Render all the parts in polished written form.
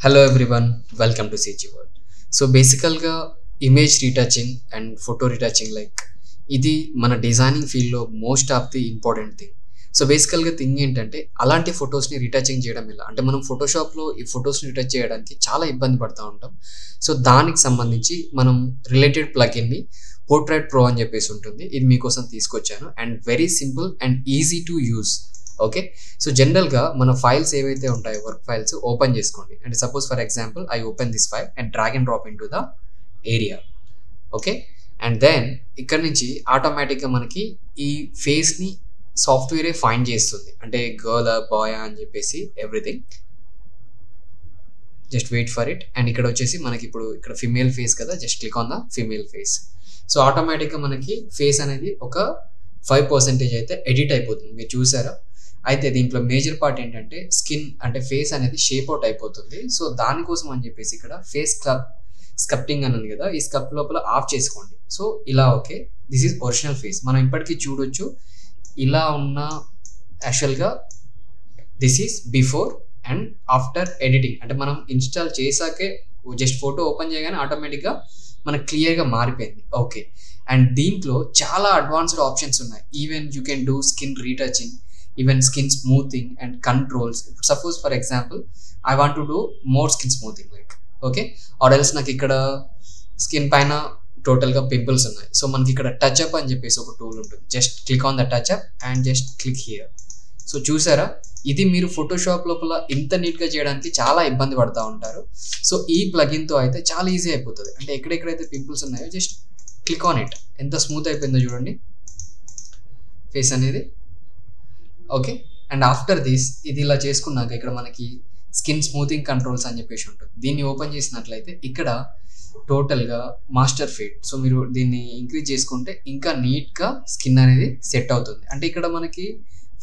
Hello everyone, welcome to CG World. So basically image retouching and photo retouching ఇది మన designing ఫీల్డ్లో most of the important thing. So బేసికల్గా thing ఏంటంటే అలాంటి ఫొటోస్ని రీటచింగ్ చేయడం ఎలా అంటే మనం ఫోటోషాప్లో ఈ ఫొటోస్ని రీటచ్ చేయడానికి చాలా ఇబ్బంది పడుతూ ఉంటాం. సో దానికి సంబంధించి మనం రిలేటెడ్ ప్లగిన్ని పోర్ట్రైట్ ప్రో అని చెప్పేసి ఉంటుంది. ఇది మీకోసం తీసుకొచ్చాను and very simple and easy to use. Okay, so జనరల్గా మన ఫైల్స్ ఏవైతే ఉంటాయో వర్క్ ఫైల్స్ ఓపెన్ చేసుకోండి and suppose for example I open this file and drag and drop into the area. Okay, and then ఇక్కడ నుంచి ఆటోమేటిక్గా మనకి ఈ ఫేస్ని సాఫ్ట్వేరే ఫైండ్ చేస్తుంది, అంటే గర్ల్ బాయ్ అని చెప్పేసి everything. Just wait for it. And ఇక్కడ వచ్చేసి మనకి ఇప్పుడు ఇక్కడ ఫిమేల్ ఫేస్ కదా, just click on the female face. So ఆటోమేటిక్గా మనకి ఫేస్ అనేది ఒక 5% అయితే ఎడిట్ అయిపోతుంది, మీరు చూసారా. అయితే దీంట్లో మేజర్ పార్ట్ ఏంటంటే స్కిన్ అంటే ఫేస్ అనేది షేప్ అవుట్ అయిపోతుంది. సో దానికోసం అని చెప్పేసి ఇక్కడ ఫేస్ స్కప్టింగ్ అని ఉంది కదా, ఈ స్కప్ లోపల ఆఫ్ చేసుకోండి. సో ఇలా okay, this is original face. మనం ఇప్పటికీ చూడొచ్చు ఇలా ఉన్న. యాక్చువల్గా this is before and after editing, అంటే మనం ఇన్స్టాల్ చేశాకే జస్ట్ ఫోటో ఓపెన్ చేయగానే ఆటోమేటిక్గా మనకు క్లియర్గా మారిపోయింది. ఓకే, అండ్ దీంట్లో చాలా అడ్వాన్స్డ్ ఆప్షన్స్ ఉన్నాయి. Even you can do skin retouching, even skin smoothing and controls. Suppose for example I want to do more skin smoothing okay, or else నాకు ఇక్కడ స్కిన్ పైన టోటల్గా పింపుల్స్ ఉన్నాయి. సో మనకి ఇక్కడ టచ్అప్ అని చెప్పేసి ఒక టూల్ ఉంటుంది. Just click on the touch up and just click here. So చూసారా, ఇది మీరు ఫోటోషాప్ లోపల ఇంత నీట్గా చేయడానికి చాలా ఇబ్బంది పడుతూ ఉంటారు. సో ఈ ప్లగిన్తో అయితే చాలా ఈజీ అయిపోతుంది. అంటే ఎక్కడెక్కడైతే పింపుల్స్ ఉన్నాయో జస్ట్ క్లిక్ ఆన్ ఇట్. ఎంత స్మూత్ అయిపోయిందో చూడండి ఫేస్ అనేది. ఓకే, అండ్ ఆఫ్టర్ దిస్ ఇది ఇలా చేసుకున్నాక ఇక్కడ మనకి స్కిన్ స్మూతింగ్ కంట్రోల్స్ అని చెప్పేసి ఉంటుంది. దీన్ని ఓపెన్ చేసినట్లయితే ఇక్కడ టోటల్గా మాస్టర్ ఫీడ్. సో మీరు దీన్ని ఇంక్రీజ్ చేసుకుంటే ఇంకా నీట్గా స్కిన్ అనేది సెట్ అవుతుంది. అంటే ఇక్కడ మనకి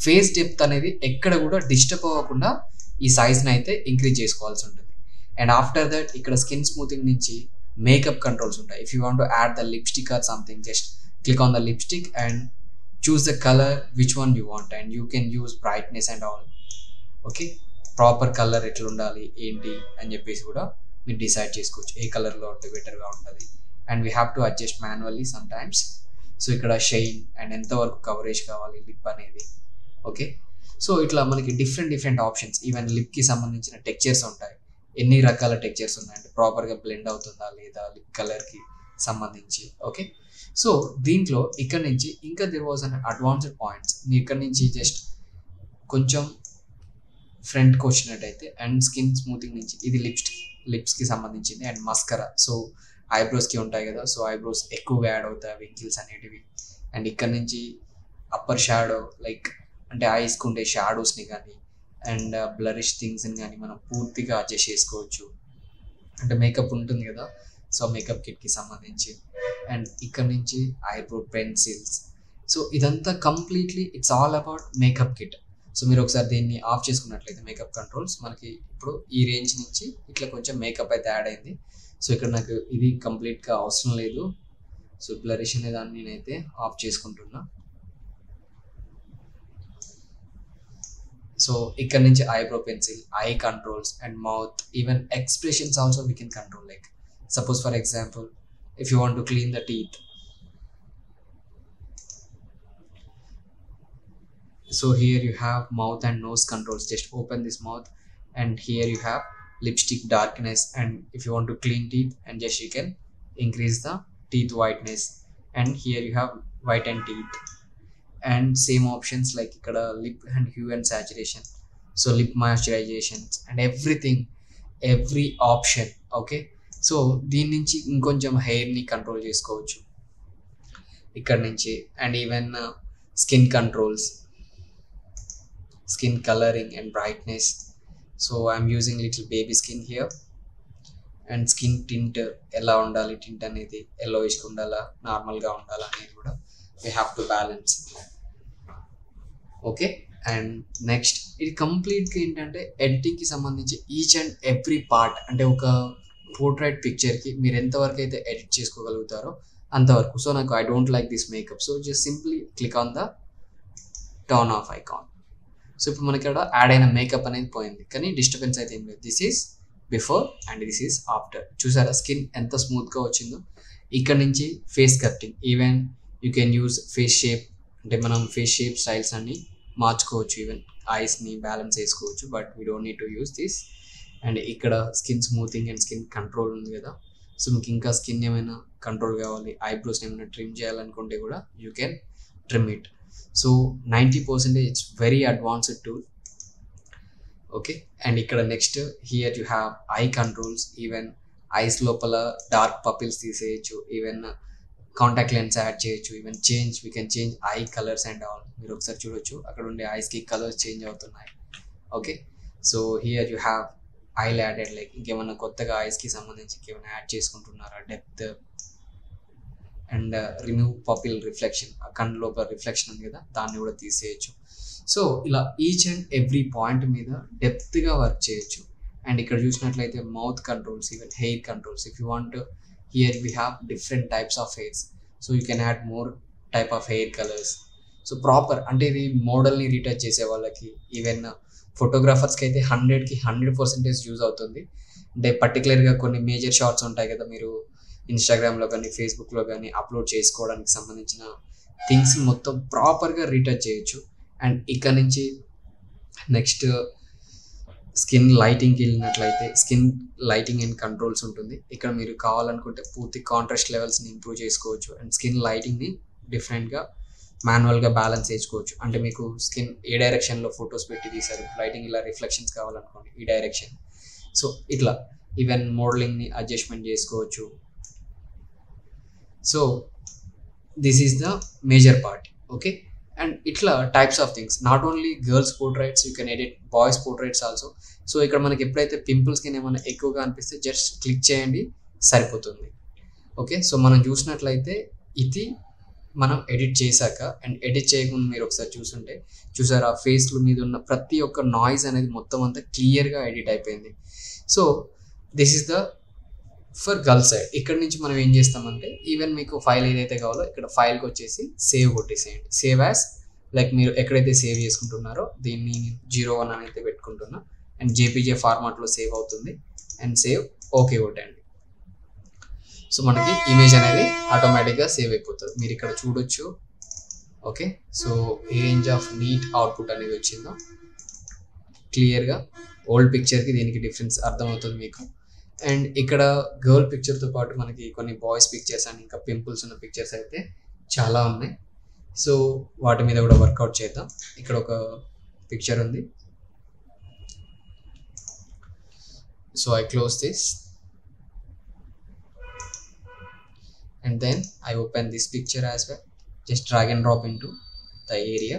ఫేస్ డెప్త్ అనేది ఎక్కడ కూడా డిస్టర్బ్ అవ్వకుండా ఈ సైజ్ని అయితే ఇంక్రీజ్ చేసుకోవాల్సి ఉంటుంది. అండ్ ఆఫ్టర్ దట్ ఇక్కడ స్కిన్ స్మూతింగ్ నుంచి మేకప్ కంట్రోల్స్ ఉంటాయి. If you want to add the lipstick or something, just click on the lipstick and choose the color which one you want and you can use brightness and all. Okay, proper colour ఎట్లా ఉండాలి ఏంటి అని చెప్పేసి కూడా మీరు decide చేసుకోవచ్చు, ఏ కలర్లో ఉంటే బెటర్గా ఉంటుంది. And we have to adjust manually some times. So ఇక్కడ షైన్ అండ్ ఎంతవరకు కవరేజ్ కావాలి లిప్ అనేది. ఓకే, సో ఇట్లా మనకి డిఫరెంట్ ఆప్షన్స్. ఈవెన్ లిప్కి సంబంధించిన టెక్చర్స్ ఉంటాయి, ఎన్ని రకాల టెక్చర్స్ ఉన్నాయంటే ప్రాపర్గా బ్లెండ్ అవుతుందా లేదా లిప్ కలర్కి సంబంధించి. ఓకే, సో దీంట్లో ఇక్కడ నుంచి ఇంకా there was an advanced points. ఇక్కడ నుంచి జస్ట్ కొంచెం ఫ్రంట్కి వచ్చినట్టయితే అండ్ స్కిన్ స్మూతింగ్ నుంచి ఇది లిప్స్కి సంబంధించింది అండ్ మస్కరా. సో ఐబ్రోస్కి ఉంటాయి కదా, సో ఐబ్రోస్ ఎక్కువగా యాడ్ అవుతాయి వింకిల్స్ అనేటివి. అండ్ ఇక్కడ నుంచి అప్పర్ షాడో అంటే ఐస్కి ఉండే షాడోస్ని కానీ అండ్ బ్లరిష్ థింగ్స్ని కానీ మనం పూర్తిగా అడ్జస్ట్ చేసుకోవచ్చు. అంటే మేకప్ ఉంటుంది కదా, సో మేకప్ కిట్కి సంబంధించి. అండ్ ఇక్కడ నుంచి ఐబ్రో పెన్సిల్స్. సో ఇదంతా completely it's all about makeup kit. So మీరు ఒకసారి దీన్ని ఆఫ్ చేసుకున్నట్లయితే మేకప్ కంట్రోల్స్ మనకి ఇప్పుడు ఈ రేంజ్ నుంచి ఇట్లా కొంచెం మేకప్ అయితే యాడ్ అయింది. సో ఇక్కడ నాకు ఇది కంప్లీట్గా అవసరం లేదు. సో బ్లరిష్ అనే దాన్ని నేనైతే ఆఫ్ చేసుకుంటున్నా. సో ఇక్కడ నుంచి eyebrow pencil, I controls and mouth, even expressions also we can control. Suppose for example if you want to clean the teeth, so here you have mouth and nose controls. Just open this mouth and here you have lipstick darkness, and if you want to clean teeth and just you can increase the teeth whiteness, and here you have whiten teeth. And same options like ikkada lip and hue and saturation, so lip moisturizations and every option. Okay, so దీని నుంచి ఇంకొంచెం హెయిర్ని control చేసుకోవచ్చు ఇక్కడ నుంచి. And even skin controls, skin colouring and brightness. So I'm using little baby skin here. And skin tint ఎలా ఉండాలి, tint అనేది ఎల్లోయిష్గా ఉండాలా నార్మల్గా ఉండాలా అనేది కూడా we have to balance. Okay, and next ఇది కంప్లీట్గా ఏంటంటే ఎడిటింగ్కి సంబంధించి ఈచ్ అండ్ ఎవ్రీ పార్ట్, అంటే ఒక పోర్ట్రైట్ పిక్చర్కి మీరు ఎంతవరకు అయితే ఎడిట్ చేసుకోగలుగుతారో అంతవరకు. సో నాకు I don't like this makeup, so just simply click on the turn off icon. So ఇప్పుడు మనకి ఇక్కడ యాడ్ అయిన మేకప్ అనేది పోయింది, కానీ డిస్టర్బెన్స్ అయితే ఏం లేదు. This is before and this is after. చూసారా స్కిన్ ఎంత స్మూత్గా వచ్చిందో. ఇక్కడ నుంచి face cutting, even you can use face shape, అంటే మనం ఫేస్ షేప్ స్టైల్స్ అన్ని మార్చుకోవచ్చు, ఈవెన్ ఐస్ని బ్యాలెన్స్ చేసుకోవచ్చు, but we don't need to use this. And ఇక్కడ skin smoothing and skin control ఉంది కదా. సో మీకు ఇంకా స్కిన్ ఏమైనా కంట్రోల్ కావాలి, ఐబ్రోస్ని ఏమైనా ట్రిమ్ చేయాలనుకుంటే కూడా you can trim it. So 90% it's very advanced tool. Okay, and ఇక్కడ next here you have eye controls, even eyes లోపల డార్క్ పపిల్స్ తీసేయచ్చు, ఈవెన్ కాంటాక్ట్ లెన్స్ యాడ్ చేయొచ్చు, even we can change eye colours and all. మీరు ఒకసారి చూడొచ్చు అక్కడ ఉండే ఐస్కి కలర్స్ చేంజ్ అవుతున్నాయి. Okay, so here you have eye added, like ఇంకేమన్నా కొత్తగా ఐస్కి సంబంధించి ఇంకేమైనా యాడ్ చేసుకుంటున్నారా, డెప్త్ అండ్ రిమూవ్ పపిల్ రిఫ్లెక్షన్, ఆ కన్ను లోపల రిఫ్లెక్షన్ ఉంది కదా దాన్ని కూడా తీసేయచ్చు. సో ఇలా ఈచ్ అండ్ ఎవ్రీ పాయింట్ మీద డెప్త్గా వర్క్ చేయొచ్చు. అండ్ ఇక్కడ చూసినట్లయితే mouth controls, even hair controls. If you want hear we have different types of hairs, so you can add more type of hair colours. So proper అంటే ఇది మోడల్ని retouch చేసే వాళ్ళకి, ఈవెన్ ఫోటోగ్రాఫర్స్కి అయితే 100కి 100% యూజ్ అవుతుంది. అంటే పర్టికులర్గా కొన్ని మేజర్ షాట్స్ ఉంటాయి కదా, మీరు ఇన్స్టాగ్రామ్లో కానీ ఫేస్బుక్లో కానీ అప్లోడ్ చేసుకోవడానికి సంబంధించిన థింగ్స్ మొత్తం ప్రాపర్గా రీటచ్ చేయొచ్చు. అండ్ ఇక్కడ నుంచి నెక్స్ట్ స్కిన్ లైటింగ్కి వెళ్ళినట్లయితే స్కిన్ లైటింగ్ అండ్ కంట్రోల్స్ ఉంటుంది. ఇక్కడ మీరు కావాలనుకుంటే పూర్తి కాంట్రాస్ట్ లెవెల్స్ని ఇంప్రూవ్ చేసుకోవచ్చు అండ్ స్కిన్ లైటింగ్ని డిఫరెంట్గా మాన్యువల్గా బ్యాలెన్స్ చేసుకోవచ్చు. అంటే మీకు స్కిన్ ఏ డైరెక్షన్లో ఫొటోస్ పెట్టి తీసారు, లైటింగ్ ఇలా రిఫ్లెక్షన్స్ కావాలనుకోండి ఈ డైరెక్షన్, సో ఇట్లా ఈవెన్ మోడలింగ్ని అడ్జస్ట్మెంట్ చేసుకోవచ్చు. So this is the major part. Okay, and ఇట్లా types of things, not only girls portraits, you can edit boys portraits also. So ఇక్కడ మనకి ఎప్పుడైతే పింపుల్స్కి ఏమైనా ఎక్కువగా అనిపిస్తే జస్ట్ క్లిక్ చేయండి సరిపోతుంది. ఓకే, సో మనం చూసినట్లయితే ఇది మనం ఎడిట్ చేశాక, అండ్ ఎడిట్ చేయకుండా మీరు ఒకసారి చూసారు ఆ ఫేస్ల మీద ఉన్న ప్రతి ఒక్క నాయిస్ అనేది మొత్తం అంతా క్లియర్గా ఎడిట్ అయిపోయింది. So this is the for girl side. ఇక్కడ నుంచి మనం ఏం చేస్తామంటే ఈవెన్ మీకు ఫైల్ ఏదైతే కావాలో ఇక్కడ ఫైల్కి వచ్చేసి సేవ్ కొట్టేసేయండి. సేవ్ యాజ్, లైక్ మీరు ఎక్కడైతే సేవ్ చేసుకుంటున్నారో దీన్ని 01 అని అయితే పెట్టుకుంటున్నా, అండ్ జేపీజే ఫార్మాట్లో సేవ్ అవుతుంది. అండ్ సేవ్ ఓకే కొట్టండి. సో మనకి ఇమేజ్ అనేది ఆటోమేటిక్గా సేవ్ అయిపోతుంది. మీరు ఇక్కడ చూడొచ్చు. Okay, so a range of neat output అనేది వచ్చిందో క్లియర్గా ఓల్డ్ పిక్చర్కి దీనికి డిఫరెన్స్ అర్థమవుతుంది మీకు. అండ్ ఇక్కడ గర్ల్ పిక్చర్తో పాటు మనకి కొన్ని బాయ్స్ పిక్చర్స్ అండ్ ఇంకా పింపుల్స్ ఉన్న పిక్చర్స్ అయితే చాలా ఉన్నాయి. సో వాటి మీద కూడా వర్కౌట్ చేద్దాం. ఇక్కడ ఒక పిక్చర్ ఉంది. So I close this and then I open this picture as well. Just drag and drop into the area.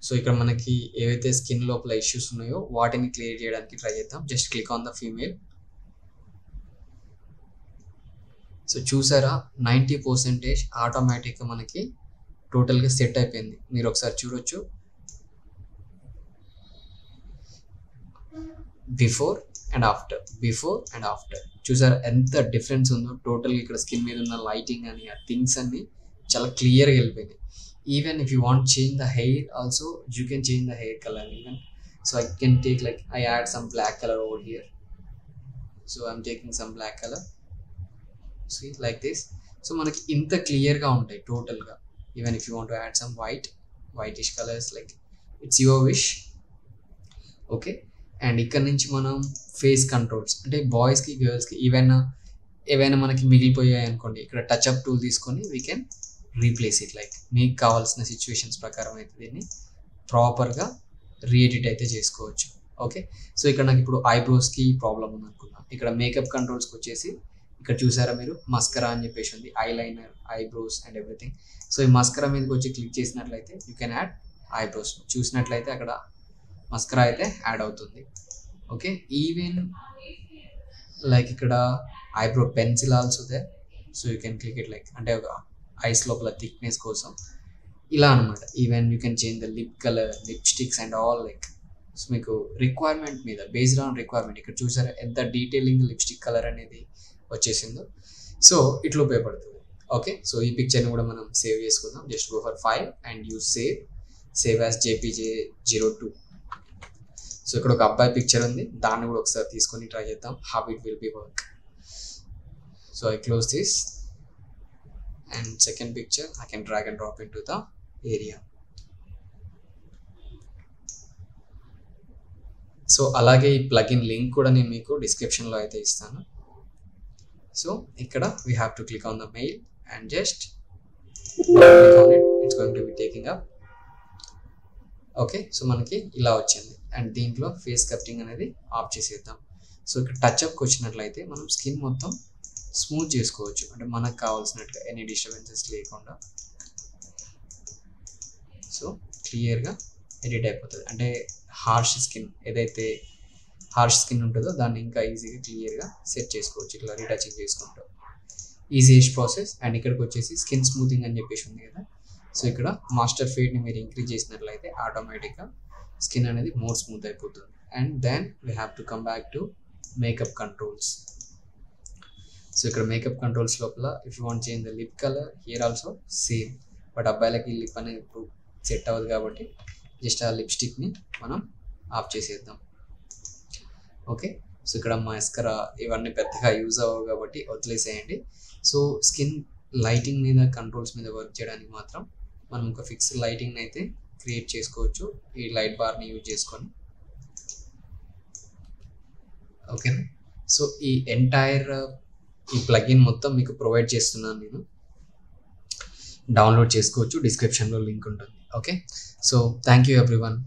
So ఇక్కడ మనకి ఏవైతే స్కిన్ లోపల ఇష్యూస్ ఉన్నాయో వాటిని క్లియర్ చేయడానికి ట్రై చేద్దాం. Just click on the female. So చూసారా 90% ఆటోమేటిక్గా మనకి టోటల్గా సెట్ అయిపోయింది. మీరు ఒకసారి చూడొచ్చు బిఫోర్ అండ్ ఆఫ్టర్ చూసారా ఎంత డిఫరెన్స్ ఉందో. టోటల్గా ఇక్కడ స్కిన్ మీద ఉన్న లైటింగ్ అని ఆ థింగ్స్ అన్ని చాలా క్లియర్గా వెళ్ళిపోయినాయి. Even if you want change the hair also you can change the hair colour even. So I can take like I add some black colour over here. So I'm taking some black colour, see like this. So మనకి ఇంత క్లియర్గా ఉంటాయి టోటల్గా. Even if you want to add some whitish colours, like it's your wish. Okay, and ఇక్కడ నుంచి మనం face controls అంటే బాయ్స్కి గర్ల్స్కి ఏవైనా మనకి మిగిలిపోయాయి అనుకోండి, ఇక్కడ టచ్అప్ టూల్ తీసుకొని we can replace it. Like మీకు కావాల్సిన సిచ్యువేషన్స్ ప్రకారం అయితే దీన్ని ప్రాపర్గా రీఎడిట్ అయితే చేసుకోవచ్చు. ఓకే, సో ఇక్కడ నాకు ఇప్పుడు ఐబ్రోస్కి ప్రాబ్లం ఉంది అనుకున్నాం. ఇక్కడ మేకప్ కంట్రోల్స్కి వచ్చేసి ఇక్కడ చూసారా మీరు మస్కరా అని చెప్పేసి ఉంది, eyeliner, eyebrows and everything. So ఈ మస్కరా మీదకి వచ్చి క్లిక్ చేసినట్లయితే యూ కెన్ యాడ్ ఐబ్రోస్. చూసినట్లయితే అక్కడ మస్కరా అయితే యాడ్ అవుతుంది. ఓకే, ఈవెన్ లైక్ ఇక్కడ eyebrow pencil also they. So you can click it like అంటే ఒక ఐస్ లోపల థిక్నెస్ కోసం ఇలా అనమాట. Even you can change the lip colour, lipsticks and all like. So మీకు రిక్వైర్మెంట్ మీద బేస్డ్ ఆన్ రిక్వైర్మెంట్ ఇక్కడ చూసారా ఎంత డీటెయిలింగ్ లిప్స్టిక్ కలర్ అనేది వచ్చేసిందో. సో ఇట్లా ఉపయోగపడుతుంది. ఓకే, సో ఈ పిక్చర్ని కూడా మనం సేవ్ చేసుకుందాం. Just go for file and use save. Save as JPG02. So ఇక్కడ ఒక అబ్బాయి పిక్చర్ ఉంది, దాన్ని కూడా ఒకసారి తీసుకొని ట్రై చేద్దాం how it will be work. So I close this and second picture I can drag and drop into the area. So అలాగే ఈ ప్లగిన్ లింక్ కూడా నేను మీకు డిస్క్రిప్షన్లో అయితే ఇస్తాను. సో ఇక్కడ we have to click on the male and just click on it, it's going to be taking up. Okay, so మనకి ఇలా వచ్చింది అండ్ దీంట్లో ఫేస్ కటింగ్ అనేది ఆఫ్ చేసేద్దాం. సో ఇక్కడ టచ్అప్కి వచ్చినట్లయితే మనం స్కిన్ మొత్తం స్మూత్ చేసుకోవచ్చు, అంటే మనకు కావాల్సినట్టుగా ఎనీ డిస్టర్బెన్సెస్ లేకుండా. సో క్లియర్గా ఎడిట్ అయిపోతుంది, అంటే హార్ష్ స్కిన్ ఏదైతే హార్ష్ స్కిన్ ఉంటుందో దాన్ని ఇంకా ఈజీగా క్లియర్గా సెట్ చేసుకోవచ్చు ఇట్లా రీటచింగ్ చేసుకుంటూ. Easiest process. అండ్ ఇక్కడికి వచ్చేసి స్కిన్ స్మూతింగ్ అని చెప్పేసి ఉంది కదా, సో ఇక్కడ మాస్టర్ ఫేడ్ని మీరు ఇంక్రీజ్ చేసినట్లయితే ఆటోమేటిక్గా స్కిన్ అనేది మోర్ స్మూత్ అయిపోతుంది. And then we have to come back to makeup controls. So ఇక్కడ మేకప్ కంట్రోల్స్ లోపల if you want change the lip colour here also same, but అబ్బాయిలకి లిప్ అనేది ఇప్పుడు సెట్ అవ్వదు కాబట్టి జస్ట్ ఆ లిప్స్టిక్ని మనం ఆఫ్ చేసేద్దాం. ఓకే, సో ఇక్కడ మాస్కరా ఇవన్నీ పెద్దగా యూజ్ అవ్వవు కాబట్టి వదిలేసేయండి. సో స్కిన్ లైటింగ్ మీద కంట్రోల్స్ మీద వర్క్ చేయడానికి మాత్రం మనం ఒక ఫిక్స్డ్ లైటింగ్ని అయితే క్రియేట్ చేసుకోవచ్చు ఈ లైట్ బార్ని యూజ్ చేసుకొని. ఓకేనా, సో ఈ ఎంటైర్ ఈ ప్లగిన్ మొత్తం మీకు ప్రొవైడ్ చేస్తున్నాను నేను, డౌన్లోడ్ చేసుకోవచ్చు, డిస్క్రిప్షన్లో లింక్ ఉంటుంది. Okay, so thank you everyone.